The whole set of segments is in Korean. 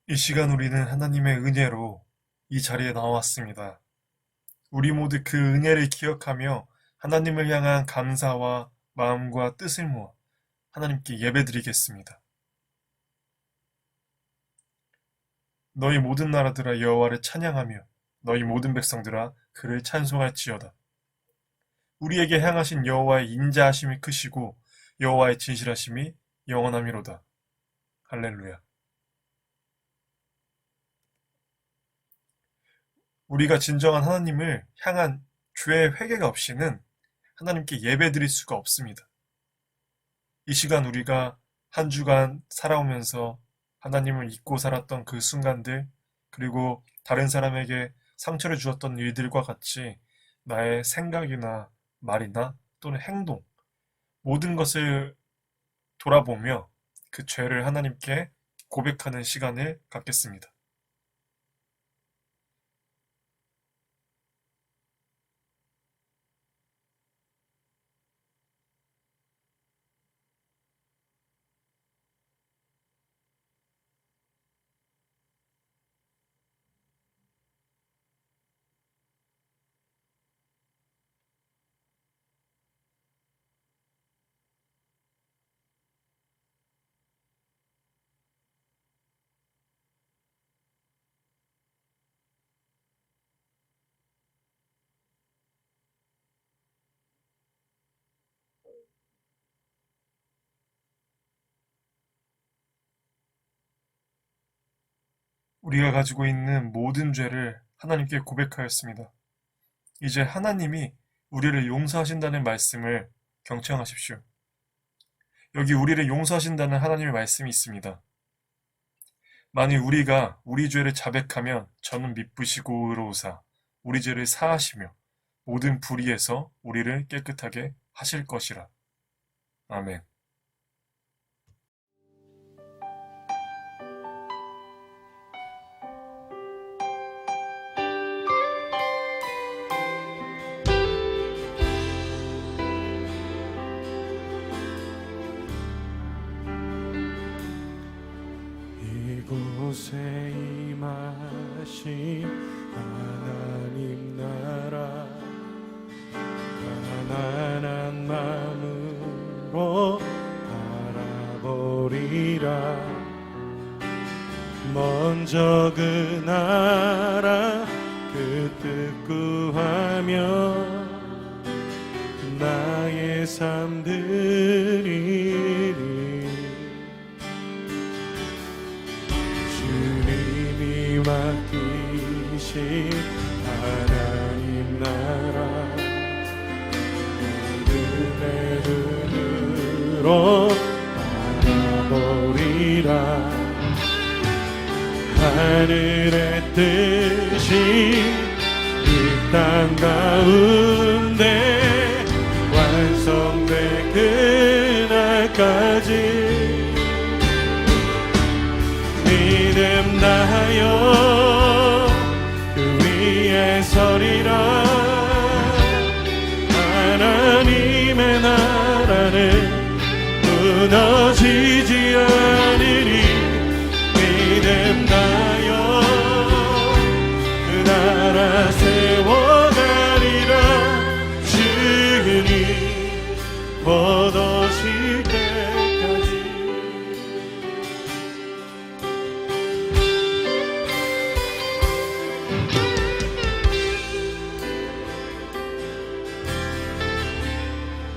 이 시간 우리는 하나님의 은혜로 이 자리에 나왔습니다. 우리 모두 그 은혜를 기억하며 하나님을 향한 감사와 마음과 뜻을 모아 하나님께 예배드리겠습니다. 너희 모든 나라들아 여호와를 찬양하며 너희 모든 백성들아 그를 찬송할지어다. 우리에게 향하신 여호와의 인자하심이 크시고 여호와의 진실하심이 영원하미로다. 할렐루야. 우리가 진정한 하나님을 향한 죄의 회개가 없이는 하나님께 예배드릴 수가 없습니다. 이 시간 우리가 한 주간 살아오면서 하나님을 잊고 살았던 그 순간들, 그리고 다른 사람에게 상처를 주었던 일들과 같이 나의 생각이나 말이나 또는 행동, 모든 것을 돌아보며 그 죄를 하나님께 고백하는 시간을 갖겠습니다. 우리가 가지고 있는 모든 죄를 하나님께 고백하였습니다. 이제 하나님이 우리를 용서하신다는 말씀을 경청하십시오. 여기 우리를 용서하신다는 하나님의 말씀이 있습니다. 만일 우리가 우리 죄를 자백하면 저는 미쁘시고 의로우사 우리 죄를 사하시며 모든 불의에서 우리를 깨끗하게 하실 것이라. 아멘. 이곳에 임하신 하나님 나라 가난한 마음으로 바라보리라. 먼저 그 나라 그 뜻 구하며 나의 삶 드리리. 주님이 맡기신 하나님 나라 믿음의 눈으로 바라보리라. 하늘의 뜻이 이 땅 가운데 완성될 그날까지 믿음 다하여 그 위에 서리라. 하나님의 나라는 무너지지 않으리. 믿음 다하여 그 나라 세워가리라. 주님 곧 오실 때까지.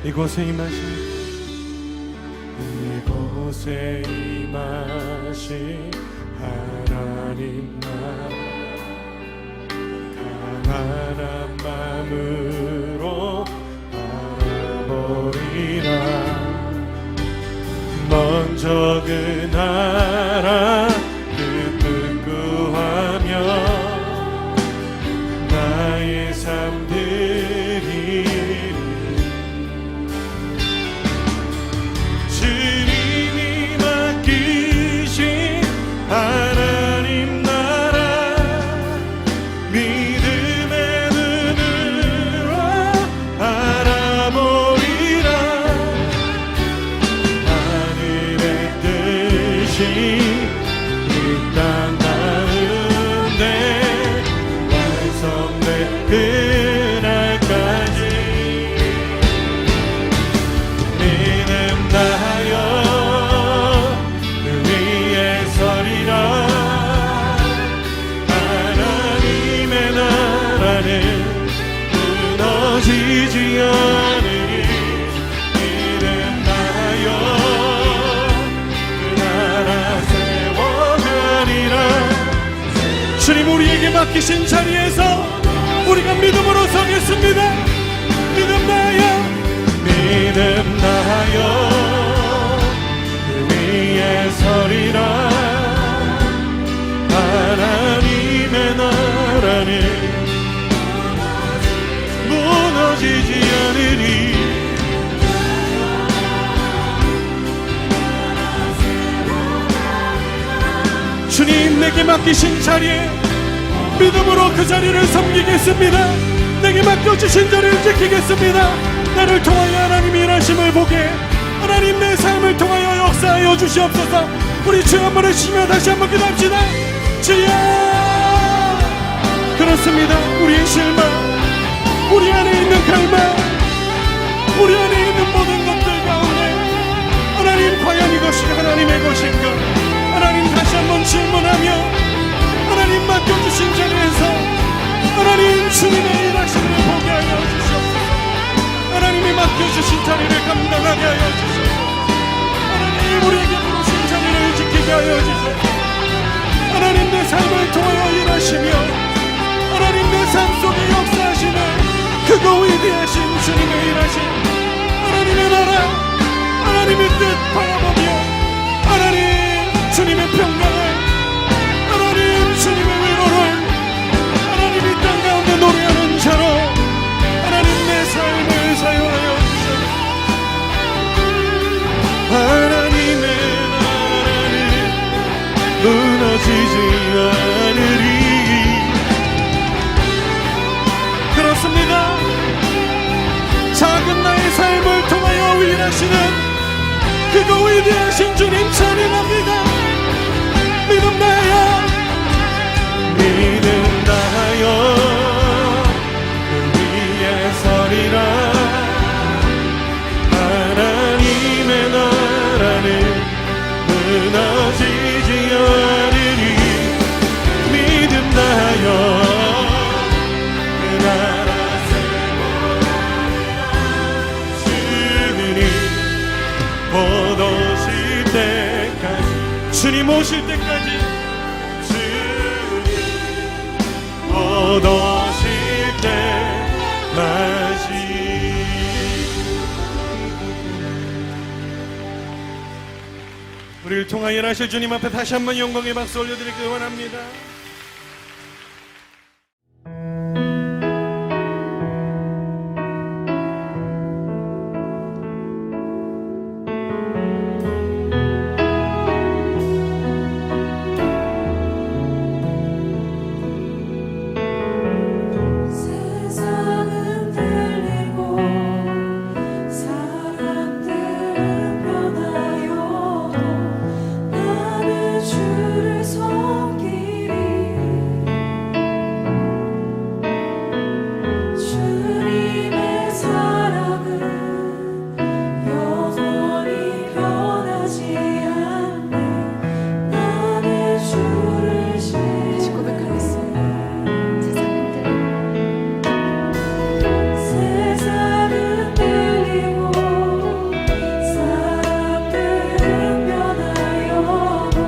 이곳에 임하신 하나님 나라 가난한 마음으로 바라보리라. 먼저 그 나라 그 뜻 구하며 나의 삶 드리리. 주님이 맡기신 하나님 나라 믿음의 눈으로 바라보리라. 하늘의 뜻이 이 땅 맡기신 자리에서 우리가 믿음으로 서겠습니다. 믿음 다하여 믿음 다하여 그 위에 서리라. 하나님의 나라는 무너지지 않으리. 주님, 내게 맡기신 자리에 믿음으로 그 자리를 섬기겠습니다. 내게 맡겨주신 자리를 지키겠습니다. 나를 통하여 하나님이 일하심을 보게, 하나님 내 삶을 통하여 역사하여 주시옵소서. 우리 주여 한번 외치며 다시 한번 기도합시다. 주여! 그렇습니다. 우리의 실망, 우리 안에 있는 갈망, 우리 안에 있는 모든 것들 가운데 하나님, 과연 이것이 하나님의 것인가? 하나님, 다시 한번 질문하며 하나님 맡겨주신 자리에서 하나님 주님의 일하심을 보게 하여 주시옵소서. 하나님이 맡겨주신 자리를 감당하게 하여 주시옵소서. 하나님, 우리에게 부르신 자리를 지키게 하여 주시옵소서. 하나님, 내 삶을 통하여 일하시며 하나님 내 삶 속에 역사하시는 그거 위대하신 주님의 일하심, 하나님의 나라, 하나님의 뜻 바라보며 하나님 주님의 평강을, 하나님 주님의 위로를 하나님 이 땅 가운데 노래하는 자로 하나님 내 삶을 사용하여 주시옵소서. 하나님의 나라는 무너지지 않으리. 그렇습니다. 작은 나의 삶을 통하여 일하시는 그거 위대하신 주님 찬양합니다. 믿음 다하여 믿음 다하여 그 위에 서리라. 하나님의 나라는 무너지지 않으리. 믿음 다하여 그 나라 주님 곧 오실 때까지, 주님 오실 때까지, 주님 곧 오실 때까지. 우리를 통하여 일하실 주님 앞에 다시 한번 영광의 박수 올려드리기 원합니다. 세상은 들리고 사람들은 변하여도 나는 주를 섬기리. 주님의 사랑은 영원히 변하지 않네. 나는 주를 다시 고백하겠습니다. 세상은 들리고 사람들은 변하여도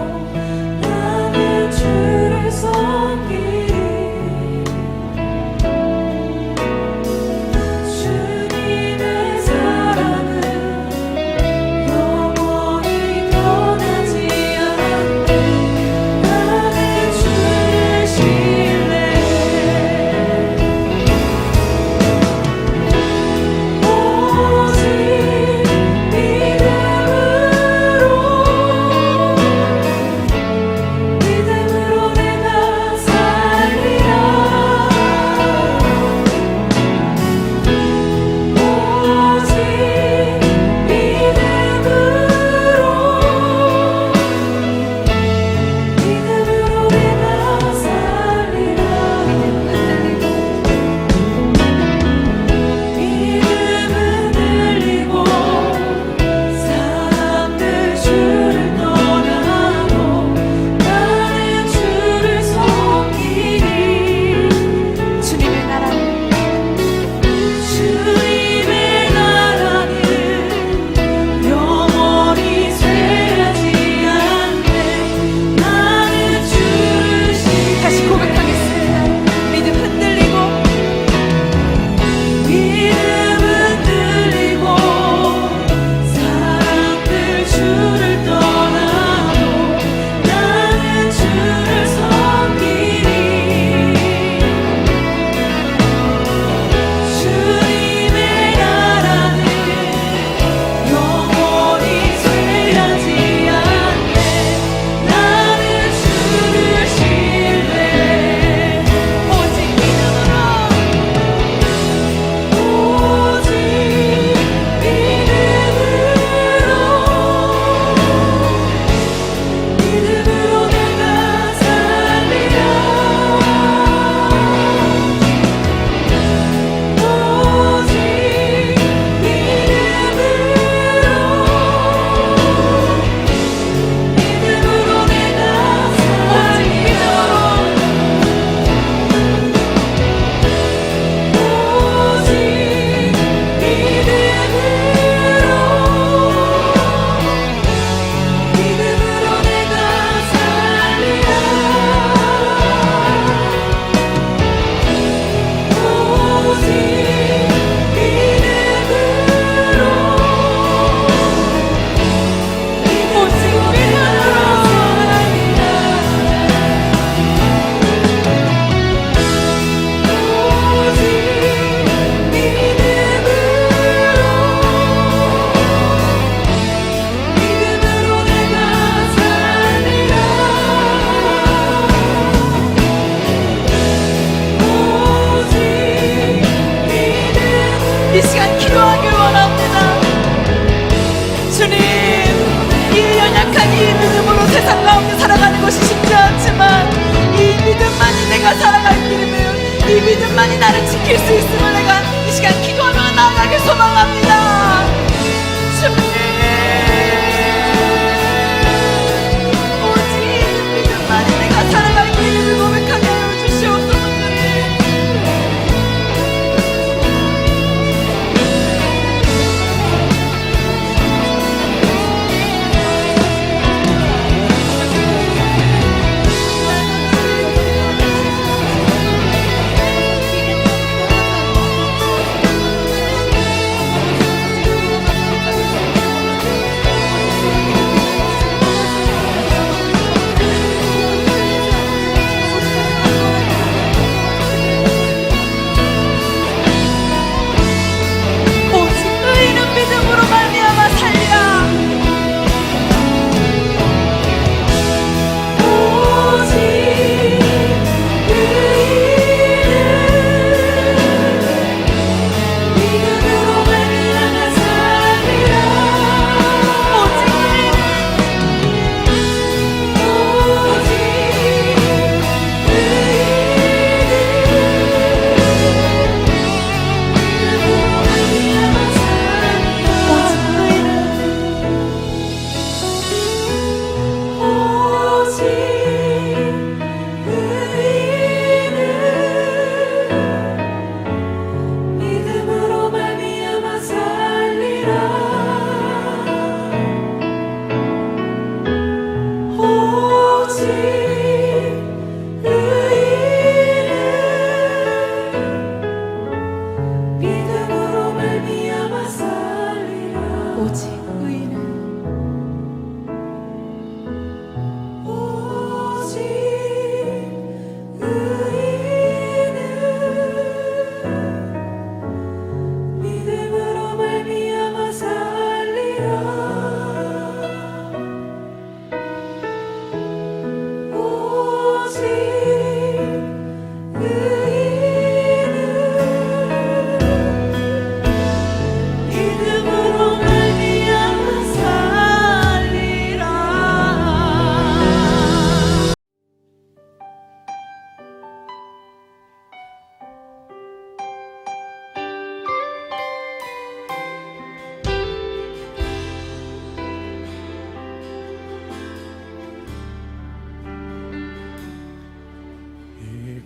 주님만이 나를 지킬 수 있음을 내가 이 시간 기도하며 나아가길 소망합니다. 주님, 오직 믿음만이 내가 살아갈 길을 고백하게 하여 주시옵소서.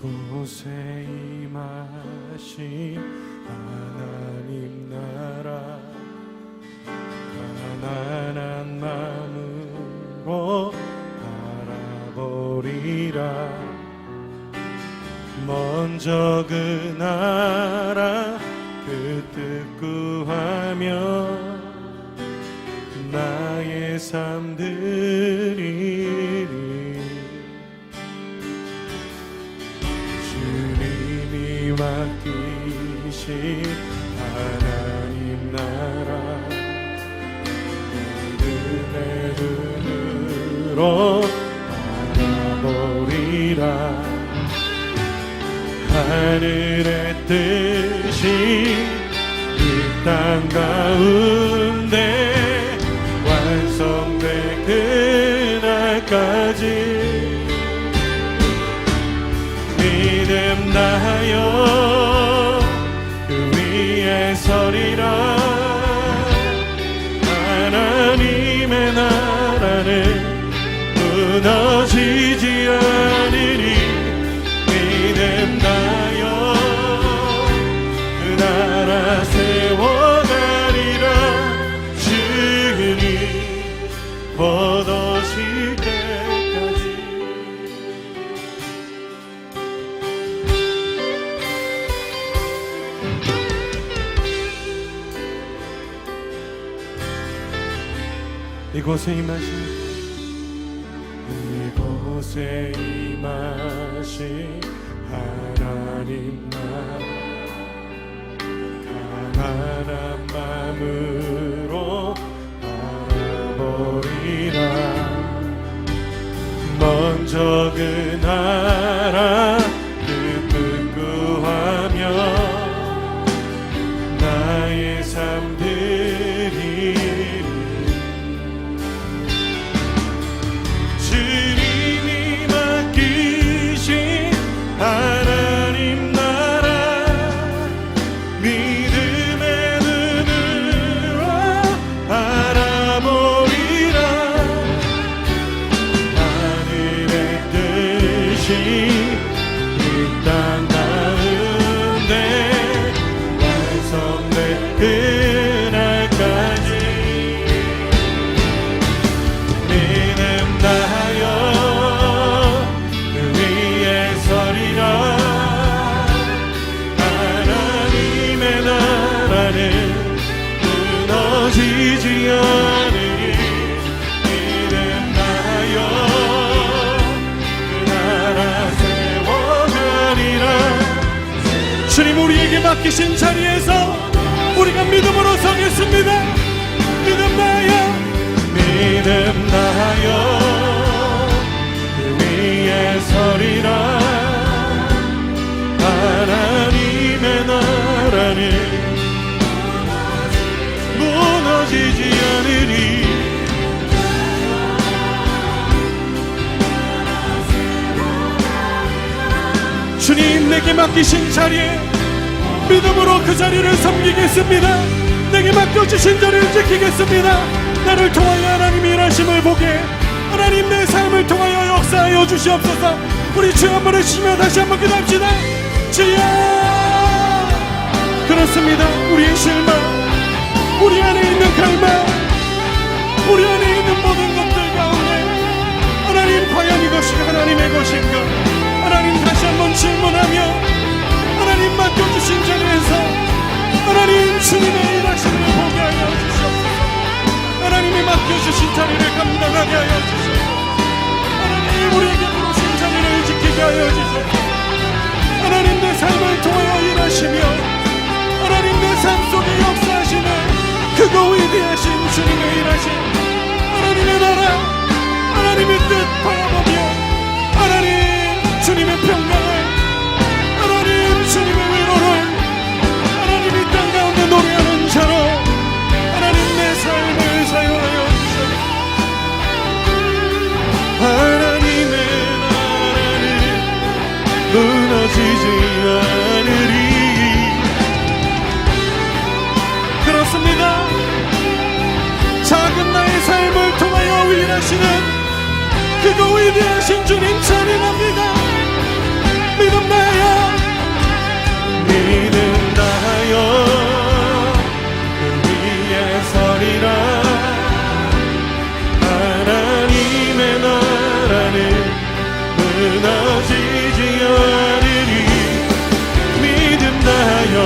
이곳에 임하신 하나님 나라 가난한 마음으로 바라보리라. 먼저 그 나라 그 뜻 구하며 나의 삶 드리리. 주님이 맡기신 하나님 나라 믿음의 눈으로 바라보리라. 하늘의 뜻이 이 땅 가운데 완성될 그날까지 믿음 다하여 그 위에 서리라. 하나님의 나라는 무너지지 않으리. 믿음 다하여 그 나라 세워가리라. 주님 얻으실 때까지. 이곳에 임하신 하나님 나라 가난한 마음으로 바라보리라. 먼저 그 나라 그 뜻 구하며 나의 삶 드리리. 주님이 맡기신 하나님 나라 이 땅 가운데 완성될 그날까지 믿음 다하여 그 위에 서리라. 하나님의 나라는 무너지지 않으니 믿음 다하여 그 나라 세워가리라. 주님 우리에게 맡기신 자리에서 우리가 믿음으로 서겠습니다. 믿음 다하여 믿음 다하여 그 위에 서리라. 하나님의 나라는 무너지지 않으리. 주님 내게 맡기신 자리에 믿음으로 그 자리를 섬기겠습니다. 내게 맡겨주신 자리를 지키겠습니다. 나를 통하여 하나님이 일하심을 보게 하나님 내 삶을 통하여 역사하여 주시옵소서. 우리 주 한 번 해주시며 다시 한번 기도합시다. 주여 그렇습니다. 우리의 실망 우리 안에 있는 갈망 우리 안에 있는 모든 것들 가운데 하나님 과연 이것이 하나님의 것인가. 하나님 다시 한번 질문하며 하나님 맡겨주신 자리에서 하나님 주님의 일하심을 보게 하여 주시옵소서. 하나님이 맡겨주신 자리를 감당하게 하여 주시옵소서. 하나님 우리에게 부르신 자리를 지키게 하여 주시옵소서. 하나님 내 삶을 통하여 일하시며 하나님 내 삶 속에 역사하시는 그거 위대하신 주님의 일하심 하나님의 나라 하나님의 뜻 바라보며 하나님 주님의 평강을 하나님 주님의 위로를 하나님 이 땅 가운데 노래하는 자로 하나님 내 삶을 사용하여 주시옵소서. 하나님의 나라는 무너지지 않으리. 그렇습니다. 작은 나의 삶을 통하여 일하시는 그거 위대하신 주님 찬양합니다. 믿음 다하여 믿음 다하여 그 위에 서리라. 하나님의 나라는 무너지지 않으리. 믿음 다하여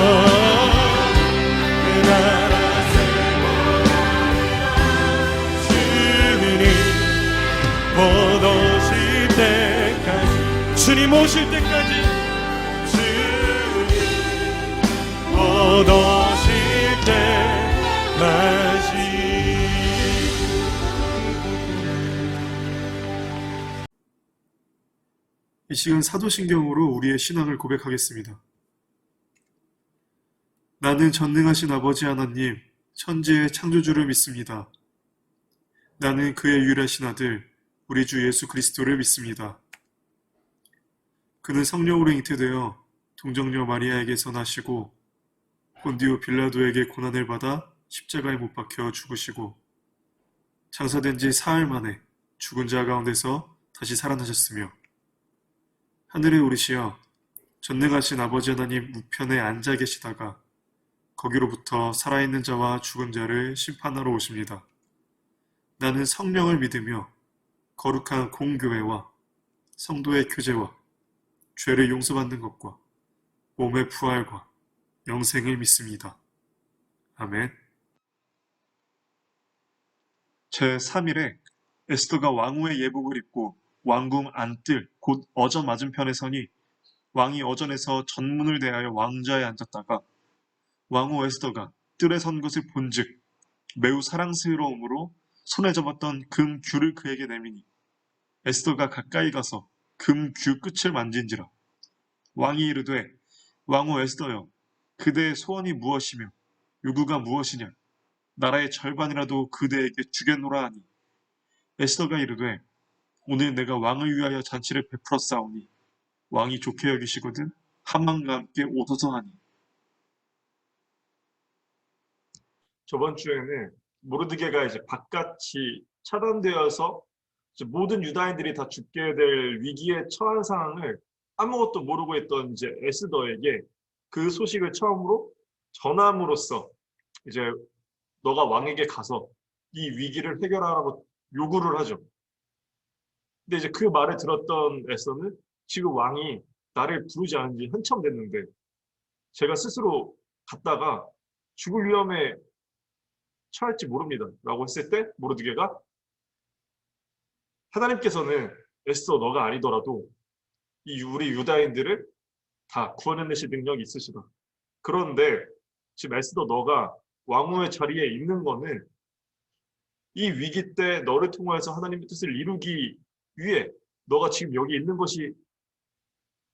그 나라 세워가리라. 주님 곧 오실 때까지 주님 오실 때까지 주님 곧 오실 때까지. 이 시간 사도신경으로 우리의 신앙을 고백하겠습니다. 나는 전능하신 아버지 하나님, 천지의 창조주를 믿습니다. 나는 그의 유일하신 아들, 우리 주 예수 그리스도를 믿습니다. 그는 성령으로 잉태되어 동정녀 마리아에게서 나시고 본디오 빌라도에게 고난을 받아 십자가에 못 박혀 죽으시고 장사된 지 사흘 만에 죽은 자 가운데서 다시 살아나셨으며 하늘에 오르시어 전능하신 아버지 하나님 우편에 앉아 계시다가 거기로부터 살아있는 자와 죽은 자를 심판하러 오십니다. 나는 성령을 믿으며 거룩한 공교회와 성도의 교제와 죄를 용서받는 것과 몸의 부활과 영생을 믿습니다. 아멘. 제3일에 에스더가 왕후의 예복을 입고 왕궁 안뜰 곧 어전 맞은편에 서니 왕이 어전에서 전문을 대하여 왕좌에 앉았다가 왕후 에스더가 뜰에 선 것을 본즉 매우 사랑스러움으로 손에 잡았던 금 귤을 그에게 내미니 에스더가 가까이 가서 금 귤 끝을 만진지라. 왕이 이르되 왕후 에스더여 그대의 소원이 무엇이며 요구가 무엇이냐 나라의 절반이라도 그대에게 주겠노라 하니 에스더가 이르되 오늘 내가 왕을 위하여 잔치를 베풀었사오니 왕이 좋게 여기시거든 하만과 함께 오소서 하니. 저번 주에는 모르드게가 이제 바깥이 차단되어서 이제 모든 유다인들이 다 죽게 될 위기에 처한 상황을 아무것도 모르고 있던 이제 에스더에게 그 소식을 처음으로 전함으로써 이제 너가 왕에게 가서 이 위기를 해결하라고 요구를 하죠. 근데 이제 그 말을 들었던 에스더는 지금 왕이 나를 부르지 않은 지 한참 됐는데 제가 스스로 갔다가 죽을 위험에 처할지 모릅니다. 라고 했을 때 모르드게가 하나님께서는 에스더 너가 아니더라도 이 우리 유다인들을 다 구원해내실 능력이 있으시다. 그런데 지금 에스더 너가 왕후의 자리에 있는 거는 이 위기 때 너를 통해서 하나님의 뜻을 이루기 위해 너가 지금 여기 있는 것이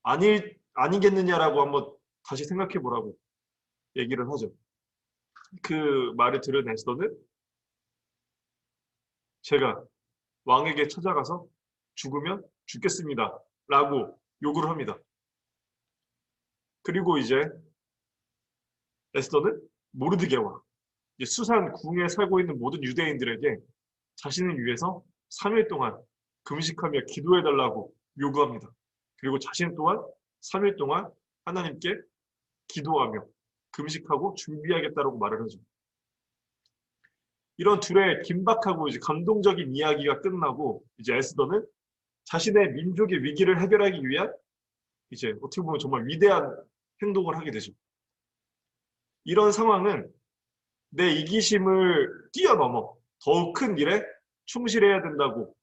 아니겠느냐라고 한번 다시 생각해 보라고 얘기를 하죠. 그 말을 들은 에스더는 제가 왕에게 찾아가서 죽으면 죽겠습니다. 라고 요구를 합니다. 그리고 이제 에스더는 모르드게와 수산 궁에 살고 있는 모든 유대인들에게 자신을 위해서 3일 동안 금식하며 기도해달라고 요구합니다. 그리고 자신 또한 3일 동안 하나님께 기도하며 금식하고 준비하겠다라고 말을 하죠. 이런 둘의 긴박하고 이제 감동적인 이야기가 끝나고 이제 에스더는 자신의 민족의 위기를 해결하기 위한 이제 어떻게 보면 정말 위대한 행동을 하게 되죠. 이런 상황은 내 이기심을 뛰어넘어 더욱 큰 일에 충실해야 된다고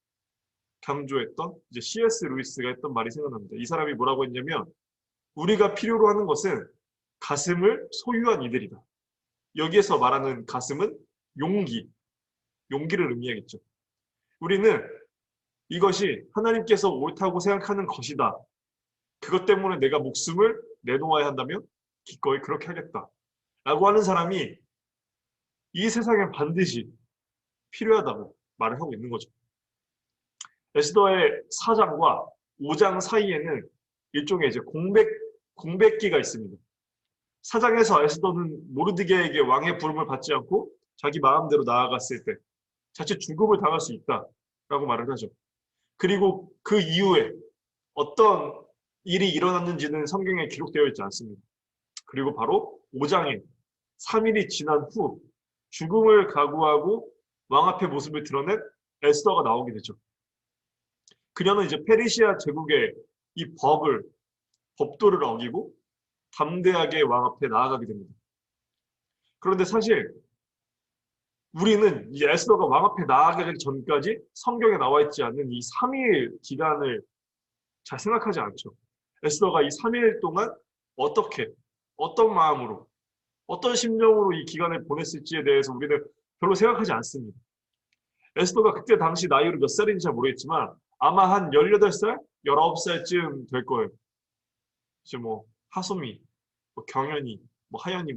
강조했던 이제 C.S. 루이스가 했던 말이 생각납니다. 이 사람이 뭐라고 했냐면 우리가 필요로 하는 것은 가슴을 소유한 이들이다. 여기에서 말하는 가슴은 용기를 의미하겠죠. 우리는 이것이 하나님께서 옳다고 생각하는 것이다. 그것 때문에 내가 목숨을 내놓아야 한다면 기꺼이 그렇게 하겠다. 라고 하는 사람이 이 세상에 반드시 필요하다고 말을 하고 있는 거죠. 에스더의 4장과 5장 사이에는 일종의 이제 공백기가 있습니다. 4장에서 에스더는 모르드게에게 왕의 부름을 받지 않고 자기 마음대로 나아갔을 때 자칫 죽음을 당할 수 있다라고 말을 하죠. 그리고 그 이후에 어떤 일이 일어났는지는 성경에 기록되어 있지 않습니다. 그리고 바로 5장에 3일이 지난 후 죽음을 각오하고 왕 앞에 모습을 드러낸 에스더가 나오게 되죠. 그녀는 이제 페르시아 제국의 이 법도를 어기고 담대하게 왕 앞에 나아가게 됩니다. 그런데 사실 우리는 이 에스더가 왕 앞에 나아가기 전까지 성경에 나와 있지 않는 이 3일 기간을 잘 생각하지 않죠. 에스더가 이 3일 동안 어떻게, 어떤 마음으로, 어떤 심정으로 이 기간을 보냈을지에 대해서 우리는 별로 생각하지 않습니다. 에스더가 그때 당시 나이로 몇 살인지 잘 모르겠지만 아마 한 18살, 19살쯤 될 거예요. 이제 뭐 하소미, 뭐 경연이, 뭐 하연이,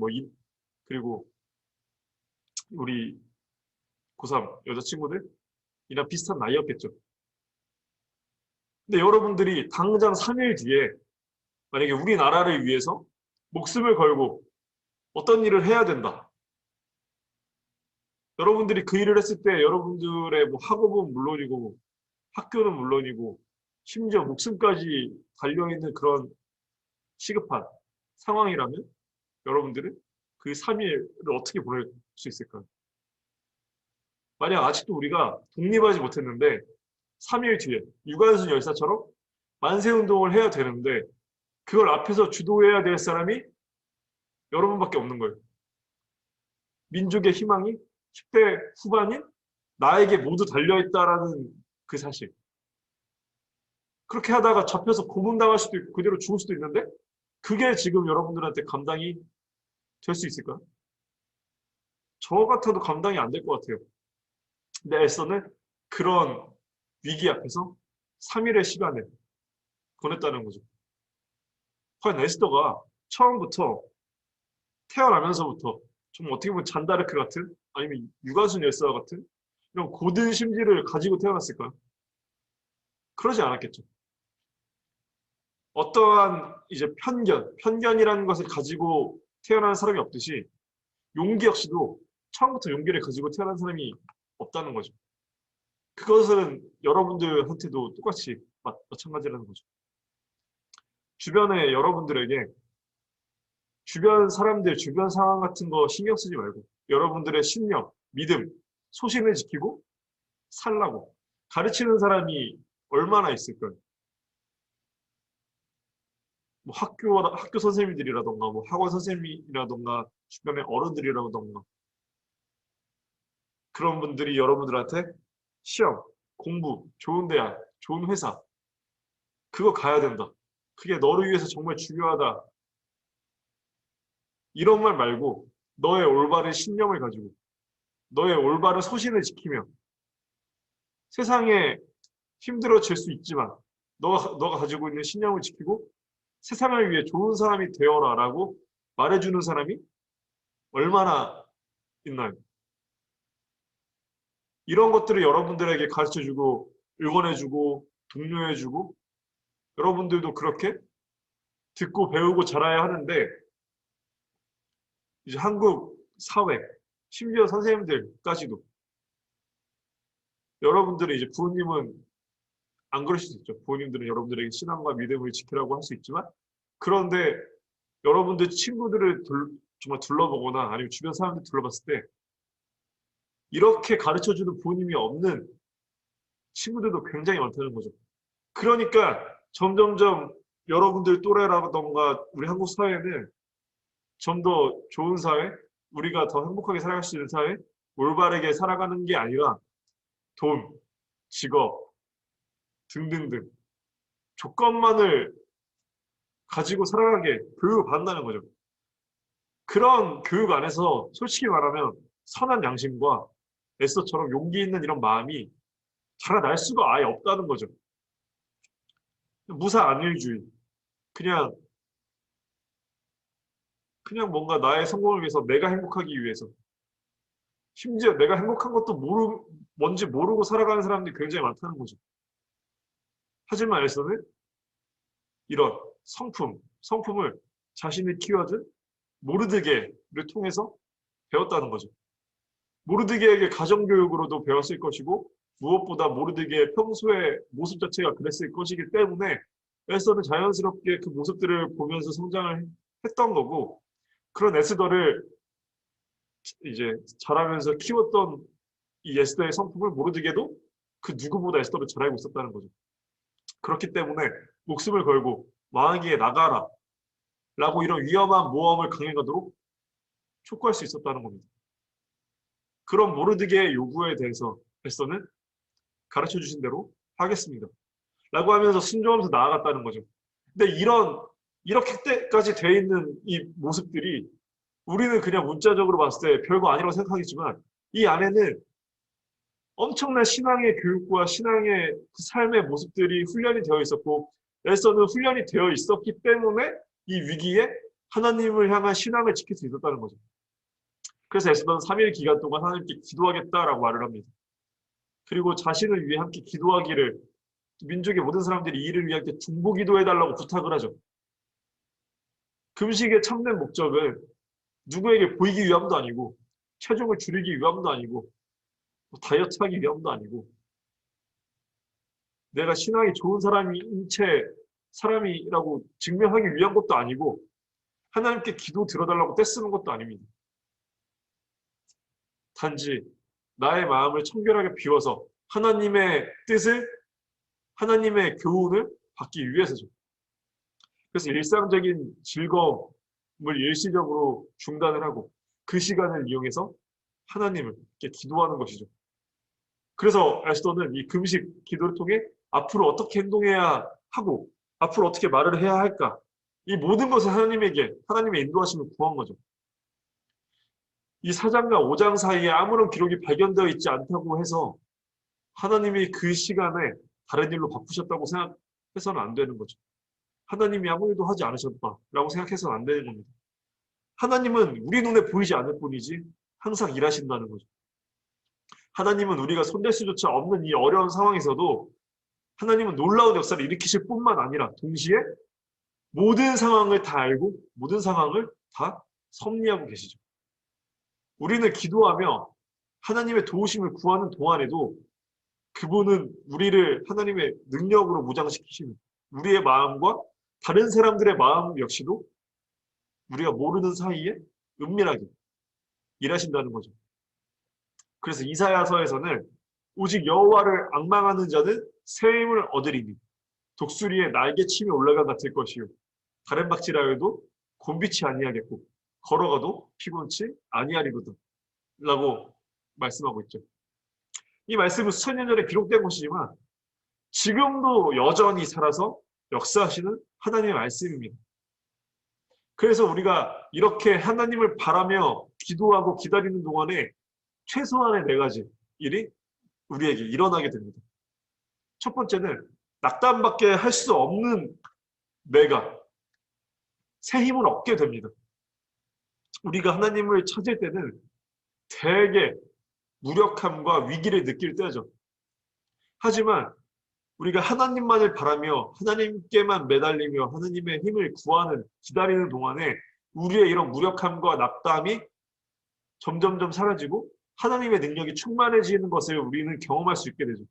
그리고 우리 고3 여자친구들이랑 비슷한 나이였겠죠. 근데 여러분들이 당장 3일 뒤에 만약에 우리나라를 위해서 목숨을 걸고 어떤 일을 해야 된다. 여러분들이 그 일을 했을 때 여러분들의 뭐 학업은 물론이고 학교는 물론이고 심지어 목숨까지 달려있는 그런 시급한 상황이라면 여러분들은 그 3일을 어떻게 보낼 수 있을까요? 만약 아직도 우리가 독립하지 못했는데 3일 뒤에 유관순 열사처럼 만세운동을 해야 되는데 그걸 앞에서 주도해야 될 사람이 여러분밖에 없는 거예요. 민족의 희망이 10대 후반인 나에게 모두 달려있다라는 그 사실. 그렇게 하다가 잡혀서 고문당할 수도 있고 그대로 죽을 수도 있는데 그게 지금 여러분들한테 감당이 될 수 있을까요? 저 같아도 감당이 안 될 것 같아요. 근데 에스더는 그런 위기 앞에서 3일의 시간을 보냈다는 거죠. 과연 에스더가 처음부터 태어나면서부터 좀 어떻게 보면 잔다르크 같은 아니면 유관순 열사 같은 이런 고든 심지를 가지고 태어났을까요? 그러지 않았겠죠. 어떠한 이제 편견이라는 것을 가지고 태어난 사람이 없듯이 용기 역시도 처음부터 용기를 가지고 태어난 사람이 없다는 거죠. 그것은 여러분들한테도 똑같이 마찬가지라는 거죠. 주변에 여러분들에게 주변 사람들, 주변 상황 같은 거 신경 쓰지 말고 여러분들의 신념, 믿음, 소신을 지키고 살라고 가르치는 사람이 얼마나 있을까요? 뭐 학교 선생님들이라던가, 뭐 학원 선생님이라던가, 주변의 어른들이라던가, 그런 분들이 여러분들한테 시험, 공부, 좋은 대학, 좋은 회사, 그거 가야 된다. 그게 너를 위해서 정말 중요하다. 이런 말 말고 너의 올바른 신념을 가지고 너의 올바른 소신을 지키며 세상에 힘들어질 수 있지만 너가 가지고 있는 신념을 지키고 세상을 위해 좋은 사람이 되어라 라고 말해주는 사람이 얼마나 있나요? 이런 것들을 여러분들에게 가르쳐주고 응원해주고 독려해주고 여러분들도 그렇게 듣고 배우고 자라야 하는데 이제 한국 사회, 심지어 선생님들까지도 여러분들이 이제 부모님은 안 그럴 수도 있죠. 부모님들은 여러분들에게 신앙과 믿음을 지키라고 할 수 있지만 그런데 여러분들 친구들을 정말 둘러보거나 아니면 주변 사람들 둘러봤을 때 이렇게 가르쳐주는 부모님이 없는 친구들도 굉장히 많다는 거죠. 그러니까 점점점 여러분들 또래라던가 우리 한국 사회는 좀 더 좋은 사회, 우리가 더 행복하게 살아갈 수 있는 사회, 올바르게 살아가는 게 아니라 돈, 직업 등등등 조건만을 가지고 살아가게 교육받는다는 거죠. 그런 교육 안에서 솔직히 말하면 선한 양심과 에스더처럼 용기 있는 이런 마음이 자라날 수가 아예 없다는 거죠. 무사 안일주의. 그냥 뭔가 나의 성공을 위해서 내가 행복하기 위해서 심지어 내가 행복한 것도 뭔지 모르고 살아가는 사람들이 굉장히 많다는 거죠. 하지만 에스더는 이런 성품을 자신을 키워준 모르드게를 통해서 배웠다는 거죠. 모르드게에게 가정교육으로도 배웠을 것이고 무엇보다 모르드게의 평소의 모습 자체가 그랬을 것이기 때문에 에스더는 자연스럽게 그 모습들을 보면서 성장을 했던 거고 그런 에스더를 이제 자라면서 키웠던 이 에스더의 성품을 모르드게도 그 누구보다 에스더를 잘 알고 있었다는 거죠. 그렇기 때문에 목숨을 걸고 왕에게 나가라 라고 이런 위험한 모험을 강행하도록 촉구할 수 있었다는 겁니다. 그런 모르드게의 요구에 대해서 에스더는 가르쳐 주신 대로 하겠습니다. 라고 하면서 순종하면서 나아갔다는 거죠. 근데 이렇게까지 돼 있는 이 모습들이 우리는 그냥 문자적으로 봤을 때 별거 아니라고 생각하겠지만 이 안에는 엄청난 신앙의 교육과 신앙의 그 삶의 모습들이 훈련이 되어 있었고 에스더는 훈련이 되어 있었기 때문에 이 위기에 하나님을 향한 신앙을 지킬 수 있었다는 거죠. 그래서 에스더는 3일 기간 동안 하나님께 기도하겠다라고 말을 합니다. 그리고 자신을 위해 함께 기도하기를 민족의 모든 사람들이 이를 위해 함께 중보기도해달라고 부탁을 하죠. 금식의 참된 목적은 누구에게 보이기 위함도 아니고 체중을 줄이기 위함도 아니고 다이어트하기 위함도 아니고 내가 신앙이 좋은 사람이라고 증명하기 위한 것도 아니고 하나님께 기도 들어달라고 떼쓰는 것도 아닙니다. 단지 나의 마음을 청결하게 비워서 하나님의 뜻을 하나님의 교훈을 받기 위해서죠. 그래서 일상적인 즐거움을 일시적으로 중단을 하고 그 시간을 이용해서 하나님을 기도하는 것이죠. 그래서 에스더는 이 금식 기도를 통해 앞으로 어떻게 행동해야 하고 앞으로 어떻게 말을 해야 할까 이 모든 것을 하나님의 인도하심을 구한 거죠. 이 4장과 5장 사이에 아무런 기록이 발견되어 있지 않다고 해서 하나님이 그 시간에 다른 일로 바꾸셨다고 생각해서는 안 되는 거죠. 하나님이 아무 일도 하지 않으셨다라고 생각해서는 안 되는 겁니다. 하나님은 우리 눈에 보이지 않을 뿐이지 항상 일하신다는 거죠. 하나님은 우리가 손댈 수조차 없는 이 어려운 상황에서도 하나님은 놀라운 역사를 일으키실 뿐만 아니라 동시에 모든 상황을 다 알고 모든 상황을 다 섭리하고 계시죠. 우리는 기도하며 하나님의 도우심을 구하는 동안에도 그분은 우리를 하나님의 능력으로 무장시키시는 우리의 마음과 다른 사람들의 마음 역시도 우리가 모르는 사이에 은밀하게 일하신다는 거죠. 그래서 이사야서에서는 오직 여호와를 앙망하는 자는 새 힘을 얻으리니 독수리의 날개침이 올라가 같을 것이요 다른 박질하여도 곤비치 아니하겠고 걸어가도 피곤치 아니하리거든 라고 말씀하고 있죠. 이 말씀은 수천 년 전에 기록된 것이지만 지금도 여전히 살아서 역사하시는 하나님의 말씀입니다. 그래서 우리가 이렇게 하나님을 바라며 기도하고 기다리는 동안에 최소한의 4가지 일이 우리에게 일어나게 됩니다. 첫 번째는 낙담밖에 할 수 없는 내가 새 힘을 얻게 됩니다. 우리가 하나님을 찾을 때는 되게 무력함과 위기를 느낄 때죠. 하지만 우리가 하나님만을 바라며 하나님께만 매달리며 하나님의 힘을 구하는 기다리는 동안에 우리의 이런 무력함과 낙담이 점점점 사라지고 하나님의 능력이 충만해지는 것을 우리는 경험할 수 있게 되죠.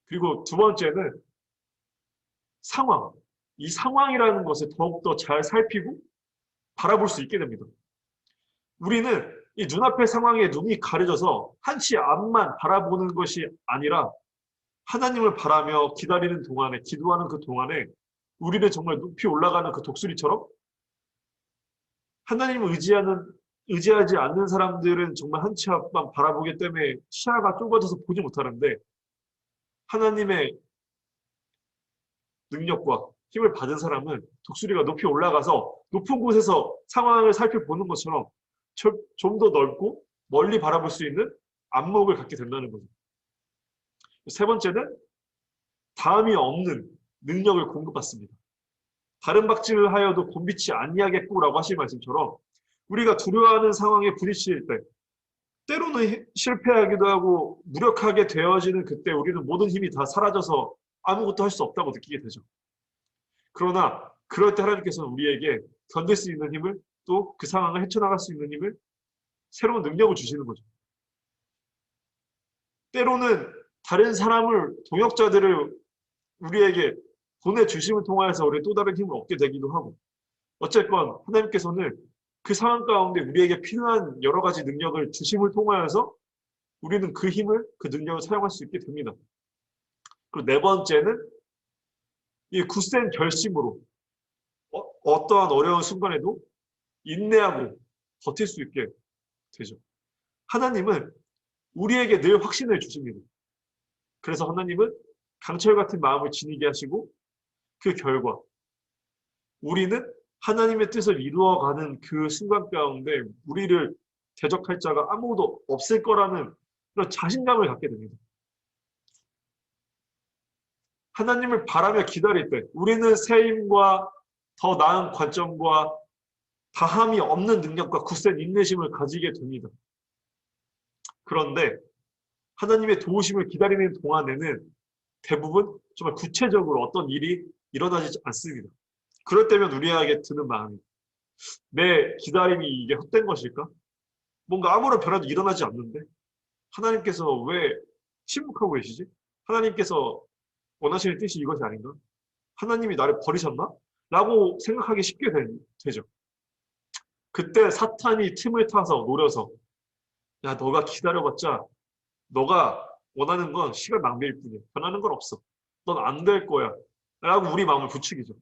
그리고 두 번째는 상황. 이 상황이라는 것을 더욱더 잘 살피고 바라볼 수 있게 됩니다. 우리는 이 눈앞의 상황에 눈이 가려져서 한치 앞만 바라보는 것이 아니라 하나님을 바라며 기다리는 동안에, 기도하는 그 동안에 우리는 정말 높이 올라가는 그 독수리처럼 하나님을 의지하지 않는 사람들은 정말 한치 앞만 바라보기 때문에 시야가 좁아져서 보지 못하는데 하나님의 능력과 힘을 받은 사람은 독수리가 높이 올라가서 높은 곳에서 상황을 살펴보는 것처럼 좀 더 넓고 멀리 바라볼 수 있는 안목을 갖게 된다는 거죠. 세 번째는 다음이 없는 능력을 공급받습니다. 다른 박질을 하여도 곤비치 아니하겠구라고 하신 말씀처럼 우리가 두려워하는 상황에 부딪힐 때 때로는 실패하기도 하고 무력하게 되어지는 그때 우리는 모든 힘이 다 사라져서 아무것도 할 수 없다고 느끼게 되죠. 그러나 그럴 때 하나님께서는 우리에게 견딜 수 있는 힘을 또 그 상황을 헤쳐나갈 수 있는 힘을 새로운 능력을 주시는 거죠. 때로는 다른 사람을 동역자들을 우리에게 보내주심을 통하여서 우리 또 다른 힘을 얻게 되기도 하고 어쨌건 하나님께서는 그 상황 가운데 우리에게 필요한 여러 가지 능력을 주심을 통하여서 우리는 그 힘을, 그 능력을 사용할 수 있게 됩니다. 그리고 네 번째는 이 굳센 결심으로 어떠한 어려운 순간에도 인내하고 버틸 수 있게 되죠. 하나님은 우리에게 늘 확신을 주십니다. 그래서 하나님은 강철 같은 마음을 지니게 하시고 그 결과 우리는 하나님의 뜻을 이루어가는 그 순간 가운데 우리를 대적할 자가 아무도 없을 거라는 그런 자신감을 갖게 됩니다. 하나님을 바라며 기다릴 때 우리는 새 힘과 더 나은 관점과 다함이 없는 능력과 굳센 인내심을 가지게 됩니다. 그런데 하나님의 도우심을 기다리는 동안에는 대부분 정말 구체적으로 어떤 일이 일어나지 않습니다. 그럴 때면 우리에게 드는 마음이 내 기다림이 이게 헛된 것일까? 뭔가 아무런 변화도 일어나지 않는데 하나님께서 왜 침묵하고 계시지? 하나님께서 원하시는 뜻이 이것이 아닌가? 하나님이 나를 버리셨나? 라고 생각하기 쉽게 되죠. 그때 사탄이 틈을 타서 노려서 야 너가 기다려봤자 너가 원하는 건 시간 낭비일 뿐이야. 변하는 건 없어. 넌 안 될 거야. 라고 우리 마음을 부추기죠.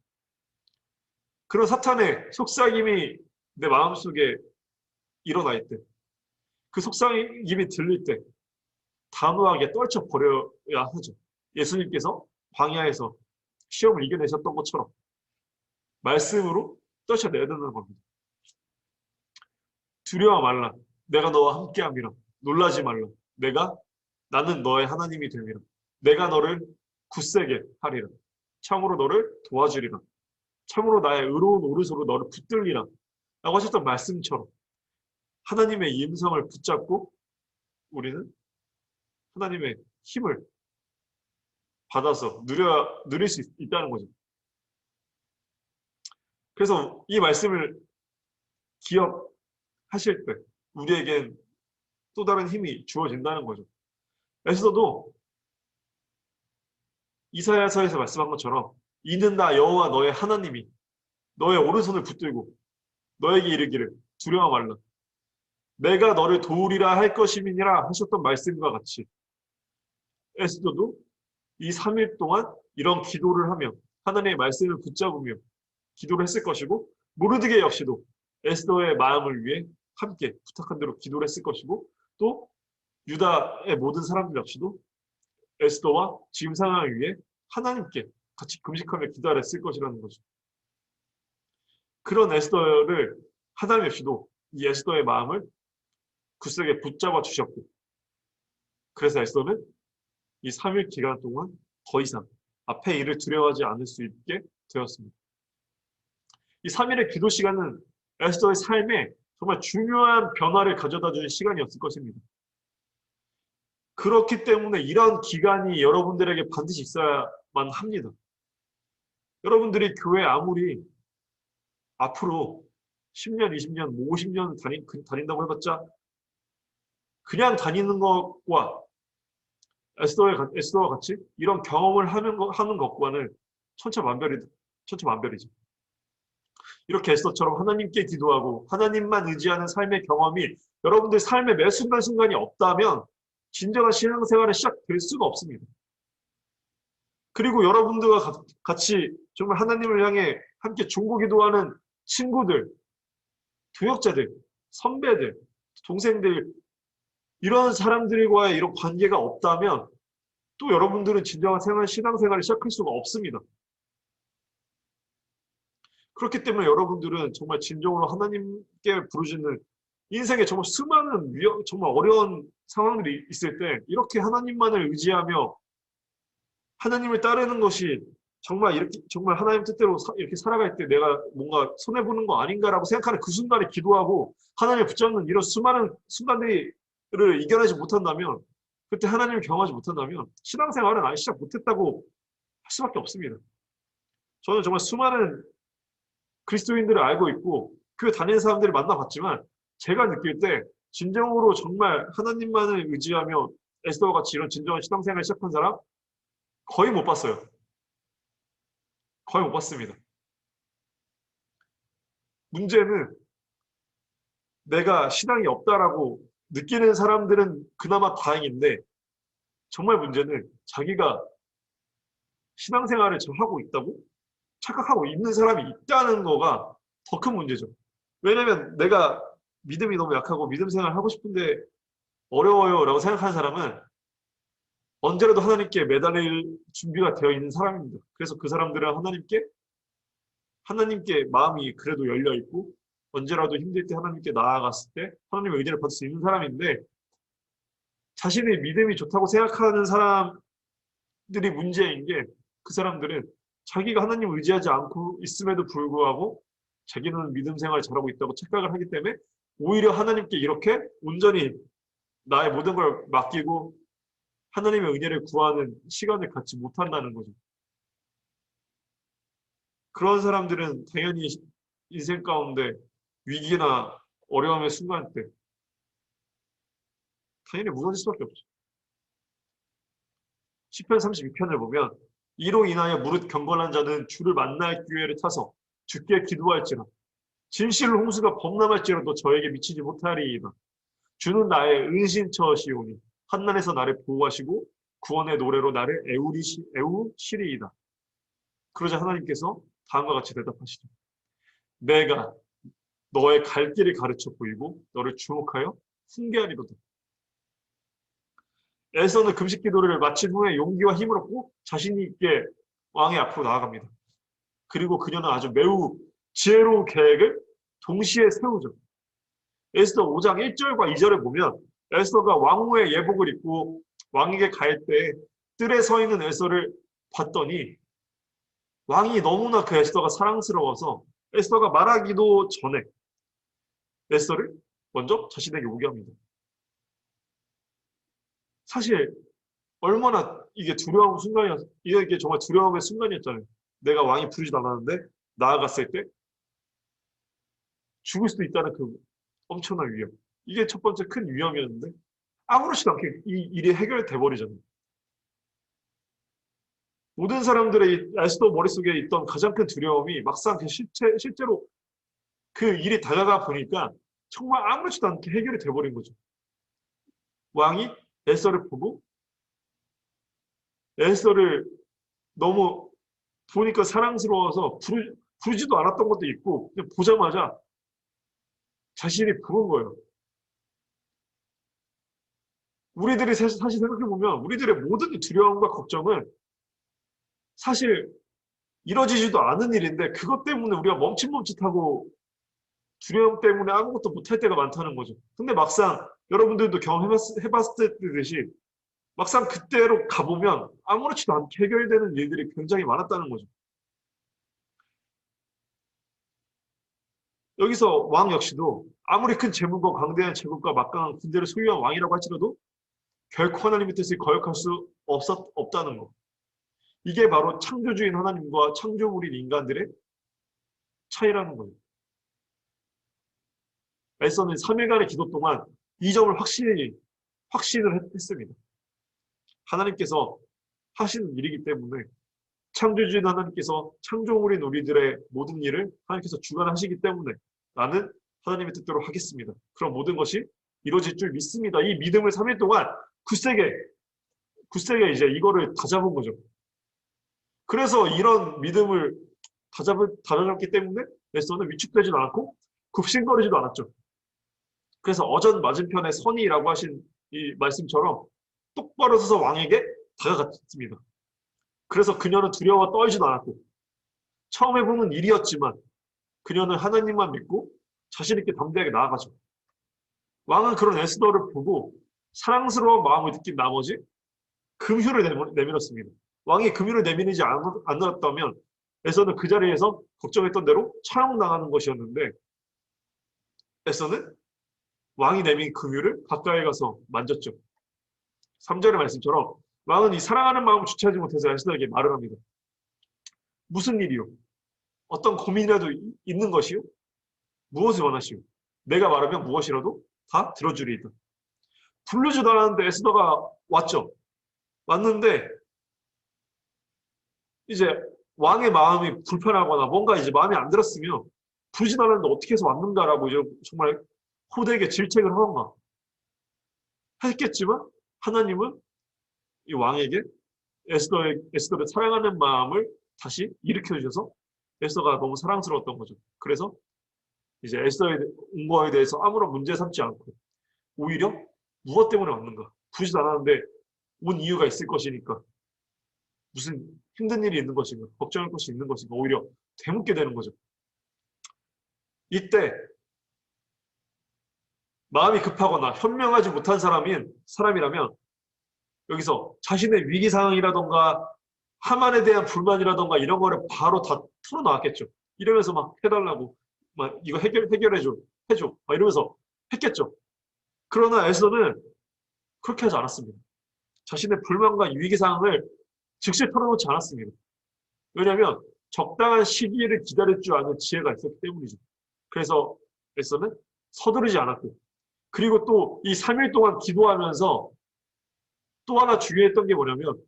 그런 사탄의 속삭임이 내 마음속에 일어날 때, 그 속삭임이 들릴 때 단호하게 떨쳐버려야 하죠. 예수님께서 광야에서 시험을 이겨내셨던 것처럼 말씀으로 떨쳐내야 되는 겁니다. 두려워 말라. 내가 너와 함께함이라. 놀라지 말라. 나는 너의 하나님이 됨이라. 내가 너를 굳세게 하리라. 참으로 너를 도와주리라. 참으로 나의 의로운 오른손으로 너를 붙들리라. 라고 하셨던 말씀처럼 하나님의 임성을 붙잡고 우리는 하나님의 힘을 받아서 누릴 수 있다는 거죠. 그래서 이 말씀을 기억하실 때 우리에겐 또 다른 힘이 주어진다는 거죠. 에스더도 이사야서에서 말씀한 것처럼 이는 나 여호와 너의 하나님이 너의 오른손을 붙들고 너에게 이르기를 두려워 말라. 내가 너를 도우리라 할 것임이니라 하셨던 말씀과 같이 에스더도 이 3일 동안 이런 기도를 하며 하나님의 말씀을 붙잡으며 기도를 했을 것이고 모르드게 역시도 에스더의 마음을 위해 함께 부탁한 대로 기도를 했을 것이고 또 유다의 모든 사람들 역시도 에스더와 지금 상황을 위해 하나님께 같이 금식하며 기도를 했을 것이라는 거죠. 그런 에스더를 하나님 역시도 이 에스더의 마음을 굳세게 붙잡아 주셨고 그래서 에스더는 이 3일 기간 동안 더 이상 앞에 일을 두려워하지 않을 수 있게 되었습니다. 이 3일의 기도 시간은 에스더의 삶에 정말 중요한 변화를 가져다 주는 시간이었을 것입니다. 그렇기 때문에 이런 기간이 여러분들에게 반드시 있어야만 합니다. 여러분들이 교회 아무리 앞으로 10년, 20년, 50년 다닌다고 해봤자 그냥 다니는 것과 에스더와 같이 이런 경험을 하는 것과는 천차만별이죠. 이렇게 에스더처럼 하나님께 기도하고 하나님만 의지하는 삶의 경험이 여러분들 삶의 매 순간순간이 없다면 진정한 신앙생활은 시작될 수가 없습니다. 그리고 여러분들과 같이 정말 하나님을 향해 함께 중보기도하는 친구들, 동역자들, 선배들, 동생들 이런 사람들과의 이런 관계가 없다면 또 여러분들은 진정한 신앙생활을 시작할 수가 없습니다. 그렇기 때문에 여러분들은 정말 진정으로 하나님께 부르짖는 인생에 정말 수많은 정말 어려운 상황들이 있을 때 이렇게 하나님만을 의지하며 하나님을 따르는 것이 정말 하나님 뜻대로 이렇게 살아갈 때 내가 뭔가 손해보는 거 아닌가라고 생각하는 그 순간에 기도하고 하나님을 붙잡는 이런 수많은 순간들을 이겨내지 못한다면 그때 하나님을 경험하지 못한다면 신앙생활은 아예 시작 못했다고 할 수밖에 없습니다. 저는 정말 수많은 그리스도인들을 알고 있고 교회 다니는 사람들을 만나봤지만 제가 느낄 때 진정으로 정말 하나님만을 의지하며 에스더와 같이 이런 진정한 신앙생활을 시작한 사람 거의 못 봤어요. 거의 못 봤습니다. 문제는 내가 신앙이 없다라고 느끼는 사람들은 그나마 다행인데 정말 문제는 자기가 신앙생활을 잘 하고 있다고 착각하고 있는 사람이 있다는 거가 더 큰 문제죠. 왜냐면 내가 믿음이 너무 약하고 믿음 생활 하고 싶은데 어려워요 라고 생각하는 사람은 언제라도 하나님께 매달릴 준비가 되어 있는 사람입니다. 그래서 그 사람들은 하나님께 마음이 그래도 열려 있고 언제라도 힘들 때 하나님께 나아갔을 때 하나님의 의지를 받을 수 있는 사람인데 자신의 믿음이 좋다고 생각하는 사람들이 문제인 게 그 사람들은 자기가 하나님을 의지하지 않고 있음에도 불구하고 자기는 믿음 생활을 잘하고 있다고 착각을 하기 때문에 오히려 하나님께 이렇게 온전히 나의 모든 걸 맡기고 하나님의 은혜를 구하는 시간을 갖지 못한다는 거죠. 그런 사람들은 당연히 인생 가운데 위기나 어려움의 순간 때 당연히 무너질 수밖에 없죠. 시편 32편을 보면 이로 인하여 무릇 경건한 자는 주를 만날 기회를 타서 주께 기도할지라 진실로 홍수가 범람할지라도 저에게 미치지 못하리이다. 주는 나의 은신처시오니 한난에서 나를 보호하시고 구원의 노래로 나를 애우시리이다. 그러자 하나님께서 다음과 같이 대답하시죠. 내가 너의 갈 길을 가르쳐 보이고 너를 주목하여 훈계하리로다. 에스더는 금식 기도를 마친 후에 용기와 힘을 얻고 자신 있게 왕의 앞으로 나아갑니다. 그리고 그녀는 아주 매우 지혜로운 계획을 동시에 세우죠. 에스더 5장 1절과 2절을 보면 에스더가 왕후의 예복을 입고 왕에게 갈 때 뜰에 서 있는 에스더를 봤더니 왕이 너무나 그 에스더가 사랑스러워서 에스더가 말하기도 전에 에스더를 먼저 자신에게 오게 합니다. 사실 얼마나 이게 두려운 순간이었어요. 이게 정말 두려움의 순간이었잖아요. 내가 왕이 부르지도 않았는데 나아갔을 때 죽을 수도 있다는 그 엄청난 위험. 이게 첫 번째 큰 위험이었는데 아무렇지도 않게 이 일이 해결돼 버리잖아요. 모든 사람들의 이 에스더 머릿속에 있던 가장 큰 두려움이 막상 실제로 그 일이 다가가 보니까 정말 아무렇지도 않게 해결이 돼버린 거죠. 왕이 에스더를 보고 에스더를 너무 보니까 사랑스러워서 부르지도 않았던 것도 있고 그냥 보자마자 자신이 부른 거예요. 우리들이 사실 생각해보면 우리들의 모든 두려움과 걱정은 사실 이뤄지지도 않은 일인데 그것 때문에 우리가 멈칫멈칫하고 두려움 때문에 아무것도 못할 때가 많다는 거죠. 근데 막상 여러분들도 경험해봤듯이 막상 그때로 가보면 아무렇지도 않게 해결되는 일들이 굉장히 많았다는 거죠. 여기서 왕 역시도 아무리 큰 재물과 광대한 제국과 막강한 군대를 소유한 왕이라고 할지라도 결코 하나님의 뜻을 거역할 수 없다는 거. 이게 바로 창조주인 하나님과 창조물인 인간들의 차이라는 거예요. 에스더는 3일간의 기도 동안 이 점을 확신을 했습니다. 하나님께서 하시는 일이기 때문에 창조주인 하나님께서 창조물인 우리들의 모든 일을 하나님께서 주관하시기 때문에 나는 하나님의 뜻대로 하겠습니다. 그럼 모든 것이 이루어질 줄 믿습니다. 이 믿음을 3일 동안 굳세게 이제 이거를 다잡은 거죠. 그래서 이런 믿음을 다잡았기 때문에 에스더는 위축되지도 않고 굽신거리지도 않았죠. 그래서 어전 맞은편에 선이라고 하신 이 말씀처럼 똑바로 서서 왕에게 다가갔습니다. 그래서 그녀는 두려워 떨지도 않았고 처음 해보는 일이었지만 그녀는 하나님만 믿고 자신 있게 담대하게 나아가죠. 왕은 그런 에스더를 보고 사랑스러운 마음을 느낀 나머지 금휴를 내밀었습니다. 왕이 금휴를 내밀지 않았다면 에스더는 그 자리에서 걱정했던 대로 처형당하는 것이었는데 에스더는 왕이 내민 금휴를 가까이 가서 만졌죠. 3절의 말씀처럼 왕은 이 사랑하는 마음을 주체하지 못해서 에스더에게 말을 합니다. 무슨 일이요? 어떤 고민이라도 있는 것이요? 무엇을 원하시오? 내가 말하면 무엇이라도 다 들어주리이다. 부르지도 않았는데 에스더가 왔죠. 왔는데 이제 왕의 마음이 불편하거나 뭔가 이제 마음에 안 들었으면 부르지도 않았는데 어떻게 해서 왔는가라고 이제 정말 호되게 질책을 하던가 했겠지만 하나님은 이 왕에게 에스더를 사랑하는 마음을 다시 일으켜 주셔서 에스더가 너무 사랑스러웠던 거죠. 그래서 이제 에스더의 온 거에 대해서 아무런 문제 삼지 않고 오히려 무엇 때문에 왔는가? 부르지도 않았는데 온 이유가 있을 것이니까 무슨 힘든 일이 있는 것인가? 걱정할 것이 있는 것인가? 오히려 되묻게 되는 거죠. 이때 마음이 급하거나 현명하지 못한 사람이라면 여기서 자신의 위기 상황이라던가 하만에 대한 불만이라던가 이런 거를 바로 다 털어놓았겠죠. 이러면서 막 해달라고 막 이거 해결해줘 막 이러면서 했겠죠. 그러나 에스더는 그렇게 하지 않았습니다. 자신의 불만과 위기 상황을 즉시 털어놓지 않았습니다. 왜냐하면 적당한 시기를 기다릴 줄 아는 지혜가 있었기 때문이죠. 그래서 에스더는 서두르지 않았고 그리고 또 이 3일 동안 기도하면서 또 하나 중요했던 게 뭐냐면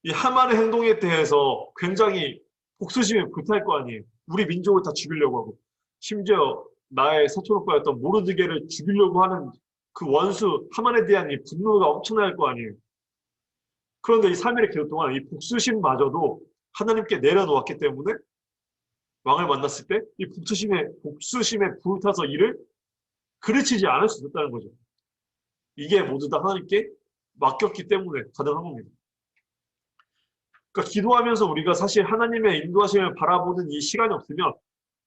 이 하만의 행동에 대해서 굉장히 복수심에 불탈 거 아니에요. 우리 민족을 다 죽이려고 하고 심지어 나의 사촌오빠였던 모르드게를 죽이려고 하는 그 원수 하만에 대한 이 분노가 엄청날 거 아니에요. 그런데 이 3일의 기도 동안 이 복수심마저도 하나님께 내려놓았기 때문에 왕을 만났을 때 이 복수심에 불타서 이를 그르치지 않을 수 있었다는 거죠. 이게 모두 다 하나님께 맡겼기 때문에 가능한 겁니다. 그러니까 기도하면서 우리가 사실 하나님의 인도하심을 바라보는 이 시간이 없으면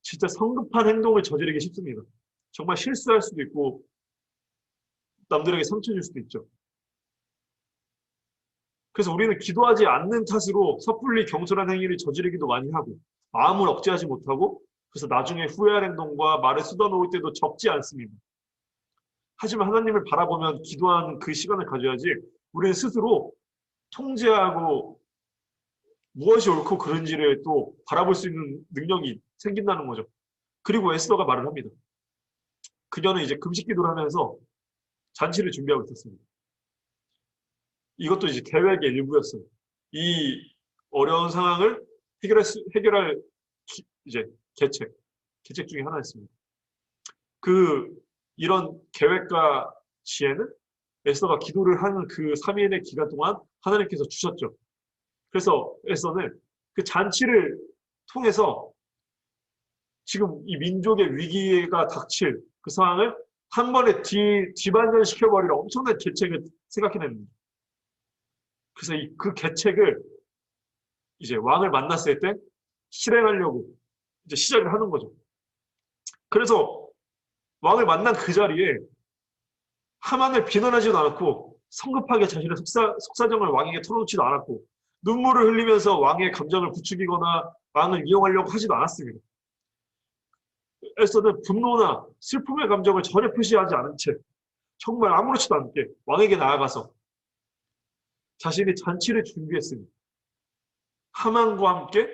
진짜 성급한 행동을 저지르기 쉽습니다. 정말 실수할 수도 있고 남들에게 상처 줄 수도 있죠. 그래서 우리는 기도하지 않는 탓으로 섣불리 경솔한 행위를 저지르기도 많이 하고 마음을 억제하지 못하고 그래서 나중에 후회할 행동과 말을 쏟아놓을 때도 적지 않습니다. 하지만 하나님을 바라보면 기도하는 그 시간을 가져야지 우리는 스스로 통제하고 무엇이 옳고 그른지를 또 바라볼 수 있는 능력이 생긴다는 거죠. 그리고 에스더가 말을 합니다. 그녀는 이제 금식 기도를 하면서 잔치를 준비하고 있었습니다. 이것도 이제 계획의 일부였어요. 이 어려운 상황을 해결할 이제 계책 중에 하나였습니다. 이런 계획과 지혜는 에스더가 기도를 하는 그 3일의 기간 동안 하나님께서 주셨죠. 그래서 에스더는 그 잔치를 통해서 지금 이 민족의 위기가 닥칠 그 상황을 한 번에 뒤반전시켜버리는 엄청난 계책을 생각해냅니다. 그래서 그 계책을 이제 왕을 만났을 때 실행하려고 이제 시작을 하는 거죠. 그래서 왕을 만난 그 자리에 하만을 비난하지도 않았고 성급하게 자신의 속사정을 왕에게 털어놓지도 않았고 눈물을 흘리면서 왕의 감정을 부추기거나 왕을 이용하려고 하지도 않았습니다. 에스더는 분노나 슬픔의 감정을 전혀 표시하지 않은 채 정말 아무렇지도 않게 왕에게 나아가서 자신이 잔치를 준비했습니다. 하만과 함께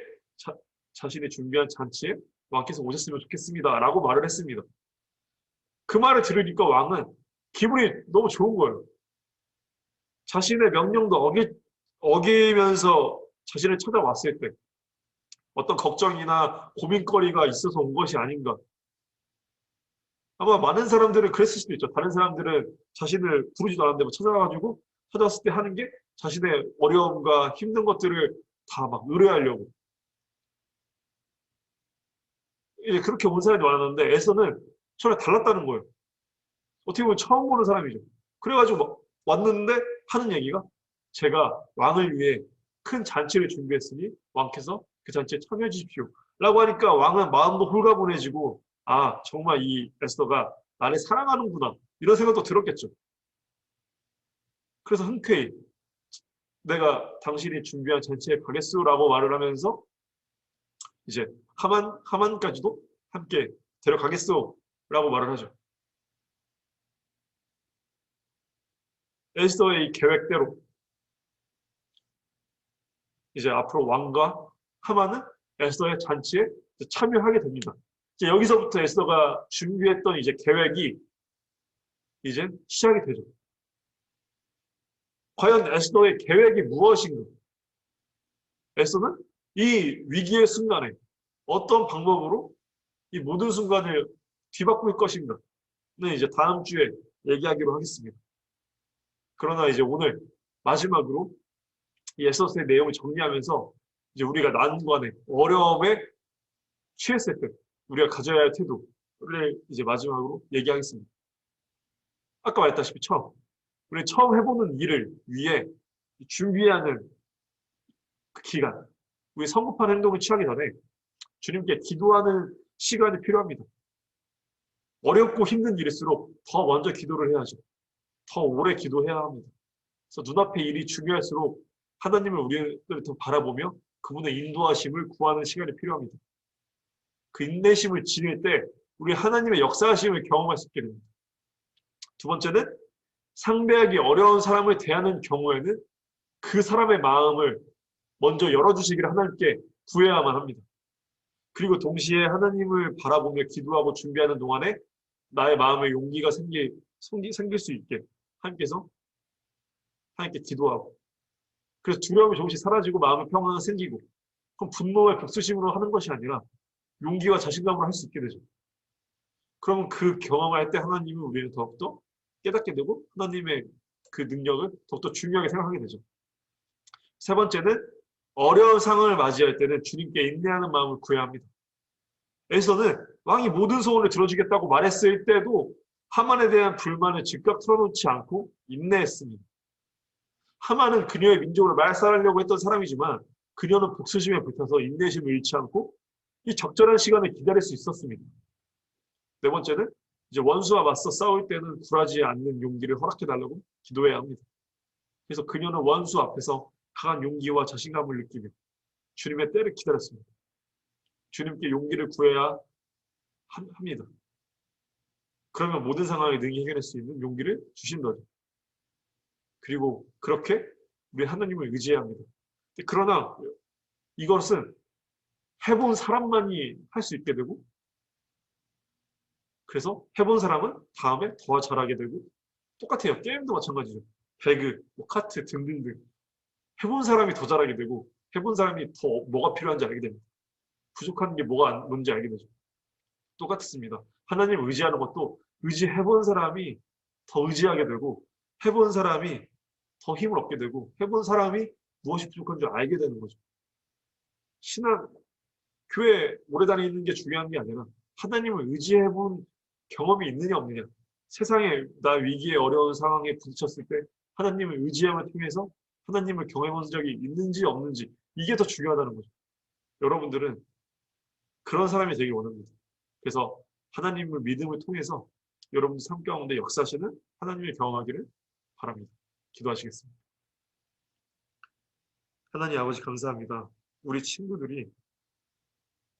자신이 준비한 잔치에 왕께서 오셨으면 좋겠습니다 라고 말을 했습니다. 그 말을 들으니까 왕은 기분이 너무 좋은 거예요. 자신의 명령도 어기면서 자신을 찾아왔을 때 어떤 걱정이나 고민거리가 있어서 온 것이 아닌가. 아마 많은 사람들은 그랬을 수도 있죠. 다른 사람들은 자신을 부르지도 않았는데 뭐 찾아왔을 때 하는 게 자신의 어려움과 힘든 것들을 다 막 의뢰하려고. 이제 그렇게 온 사람이 많았는데 에서는 전혀 달랐다는 거예요. 어떻게 보면 처음 보는 사람이죠. 그래가지고 막 왔는데 하는 얘기가 제가 왕을 위해 큰 잔치를 준비했으니 왕께서 그 잔치에 참여해 주십시오. 라고 하니까 왕은 마음도 홀가분해지고 아 정말 이 에스더가 나를 사랑하는구나 이런 생각도 들었겠죠. 그래서 흔쾌히 내가 당신이 준비한 잔치에 가겠소라고 말을 하면서 이제 하만까지도 함께 데려가겠소라고 말을 하죠. 에스더의 이 계획대로 이제 앞으로 왕과 하만은 에스더의 잔치에 참여하게 됩니다. 이제 여기서부터 에스더가 준비했던 이제 계획이 이제 시작이 되죠. 과연 에스더의 계획이 무엇인가? 에스더는 이 위기의 순간에 어떤 방법으로 이 모든 순간을 뒤바꿀 것인가는 이제 다음 주에 얘기하기로 하겠습니다. 그러나 이제 오늘 마지막으로 이 에스더의 내용을 정리하면서 이제 우리가 난관에 어려움에 취했을 때 우리가 가져야 할 태도를 이제 마지막으로 얘기하겠습니다. 아까 말했다시피 우리 처음 해보는 일을 위해 준비하는 그 기간, 우리 성급한 행동을 취하기 전에 주님께 기도하는 시간이 필요합니다. 어렵고 힘든 일일수록 더 먼저 기도를 해야죠. 더 오래 기도해야 합니다. 그래서 눈앞의 일이 중요할수록 하나님을 우리를 더 바라보며 그분의 인도하심을 구하는 시간이 필요합니다. 그 인내심을 지닐 때 우리 하나님의 역사하심을 경험할 수 있게 됩니다. 두 번째는 상대하기 어려운 사람을 대하는 경우에는 그 사람의 마음을 먼저 열어주시기를 하나님께 구해야만 합니다. 그리고 동시에 하나님을 바라보며 기도하고 준비하는 동안에 나의 마음에 용기가 생길 수 있게 하나님께서 하나님께 기도하고 그래서 두려움이 조금씩 사라지고 마음의 평화가 생기고 그럼 분노의 복수심으로 하는 것이 아니라 용기와 자신감으로 할 수 있게 되죠. 그러면 그 경험을 할 때 하나님은 우리를 더욱더 깨닫게 되고 하나님의 그 능력을 더욱더 중요하게 생각하게 되죠. 세 번째는 어려운 상황을 맞이할 때는 주님께 인내하는 마음을 구해야 합니다. 에스더는 왕이 모든 소원을 들어주겠다고 말했을 때도 하만에 대한 불만을 즉각 털어놓지 않고 인내했습니다. 하만은 그녀의 민족을 말살하려고 했던 사람이지만 그녀는 복수심에 불타서 인내심을 잃지 않고 이 적절한 시간을 기다릴 수 있었습니다. 네 번째는 이제 원수와 맞서 싸울 때는 굴하지 않는 용기를 허락해달라고 기도해야 합니다. 그래서 그녀는 원수 앞에서 강한 용기와 자신감을 느끼며 주님의 때를 기다렸습니다. 주님께 용기를 구해야 합니다. 그러면 모든 상황을 능히 해결할 수 있는 용기를 주신 거죠. 그리고 그렇게 우리 하나님을 의지해야 합니다. 그러나 이것은 해본 사람만이 할 수 있게 되고 그래서 해본 사람은 다음에 더 잘하게 되고 똑같아요. 게임도 마찬가지죠. 배그, 카트 등등등. 해본 사람이 더 잘하게 되고 해본 사람이 더 뭐가 필요한지 알게 됩니다. 부족한 게 뭔지 알게 되죠. 똑같습니다. 하나님을 의지하는 것도 의지해본 사람이 더 의지하게 되고 해본 사람이 더 힘을 얻게 되고 해본 사람이 무엇이 부족한 줄 알게 되는 거죠. 신앙, 교회 오래 다니는 게 중요한 게 아니라 하나님을 의지해본 경험이 있느냐 없느냐. 세상에 나 위기에 어려운 상황에 부딪혔을 때 하나님을 의지함을 통해서 하나님을 경험한 적이 있는지 없는지 이게 더 중요하다는 거죠. 여러분들은 그런 사람이 되길 원합니다. 그래서 하나님을 믿음을 통해서 여러분들 삶 가운데 역사하시는 하나님을 경험하기를 바랍니다. 기도하시겠습니다. 하나님 아버지 감사합니다. 우리 친구들이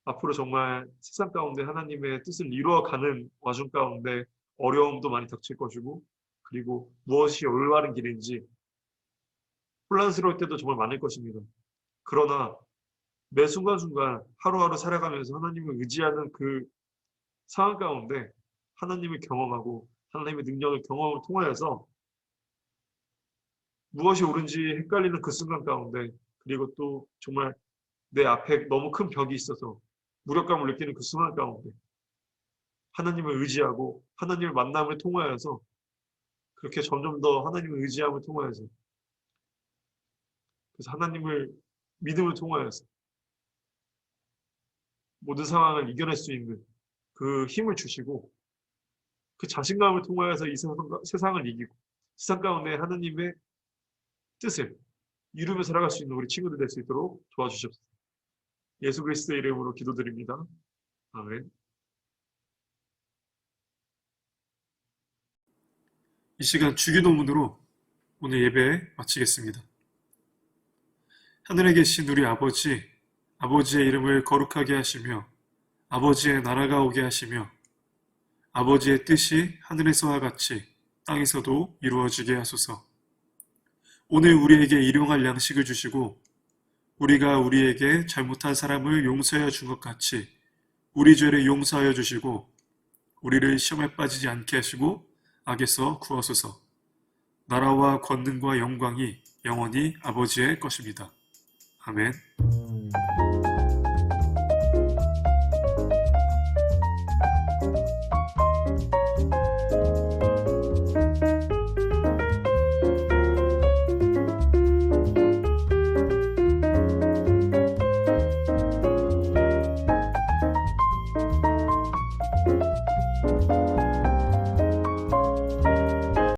앞으로 정말 세상 가운데 하나님의 뜻을 이루어가는 와중 가운데 어려움도 많이 닥칠 것이고 그리고 무엇이 올바른 길인지 혼란스러울 때도 정말 많을 것입니다. 그러나 매 순간순간 하루하루 살아가면서 하나님을 의지하는 그 상황 가운데 하나님을 경험하고 하나님의 능력을 경험을 통하여서 무엇이 옳은지 헷갈리는 그 순간 가운데 그리고 또 정말 내 앞에 너무 큰 벽이 있어서 무력감을 느끼는 그 순간 가운데 하나님을 의지하고 하나님을 만남을 통하여서 그렇게 점점 더 하나님을 의지함을 통하여서 그래서 하나님을 믿음을 통하여서 모든 상황을 이겨낼 수 있는 그 힘을 주시고 그 자신감을 통하여서 이 세상을 이기고 세상 가운데 하나님의 뜻을 이루며 살아갈 수 있는 우리 친구들 될 수 있도록 도와주십시오. 예수 그리스도의 이름으로 기도드립니다. 아멘. 이 시간 주기도문으로 오늘 예배 마치겠습니다. 하늘에 계신 우리 아버지, 아버지의 이름을 거룩하게 하시며 아버지의 나라가 오게 하시며 아버지의 뜻이 하늘에서와 같이 땅에서도 이루어지게 하소서. 오늘 우리에게 일용할 양식을 주시고 우리가 우리에게 잘못한 사람을 용서하여 준 것 같이 우리 죄를 용서하여 주시고 우리를 시험에 빠지지 않게 하시고 악에서 구하소서. 나라와 권능과 영광이 영원히 아버지의 것입니다. 아멘.